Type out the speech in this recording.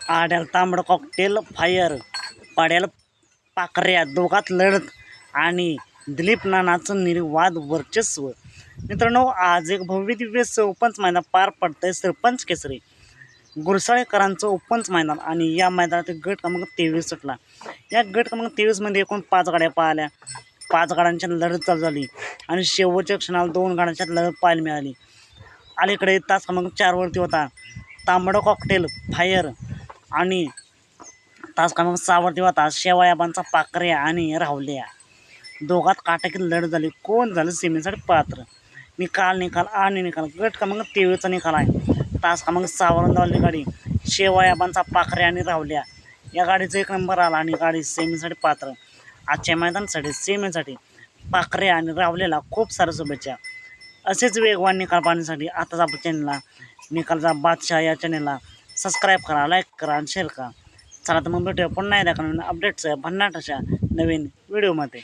आड्याला तांबडं cocktail fire, पाड्याला पाकऱ्या, दोघात लढत आणि दिलीप नानाचं निर्वाद वर्चस्व. मित्रांनो, आज एक भव्य दिव्य ओपन्स मैदान पार पडतंय. सरपंच केसरी गुरसाळेकरांचं ओपन्स मैदान आणि या मैदानात गट क्रमांक 23 सुटला. या गट क्रमांक 23 मध्ये एकूण 5 गाड्या पाहिल्या. 5 गाड्यांच्या लढत चालू झाली आणि शेवटच्या क्षणाला 2 गाड्यांच्या लढत पाहायला मिळाली. अलीकडे तास क्रमांक 4 वरती होता तांबडं कॉकटेल फायर आणि तास क्रमांक 6 वरती होता शेवयाबांचा पाकऱ्या आणि राहुल्या. दोघात काटाकी लढत झाली. कोण झालं सेमीसाठी पात्र? निकाल आणि निकाल. गट क्रमांक 23चा निकाल आहे. तास क्रमांक 6 वरून धावली गाडी शेवयाबांचा पाकऱ्या आणि राहुल्या. या गाडीचा 1 नंबर आला आणि गाडी सेमीसाठी पात्र. आजच्या मैदानासाठी सेमीसाठी पाकऱ्या आणि राहुल्याला खूप साऱ्या शुभेच्छा. असेच वेगवान निकाल पाहण्यासाठी आताच आपल्या चॅनलला निकालचा बादशाह या चॅनलला सबस्क्राईब करा, लाईक करा आणि शेअर करा. चला तर मग भेटूया पुन्हा एकदा अपडेट्स भन्नाट अशा नवीन व्हिडिओमध्ये.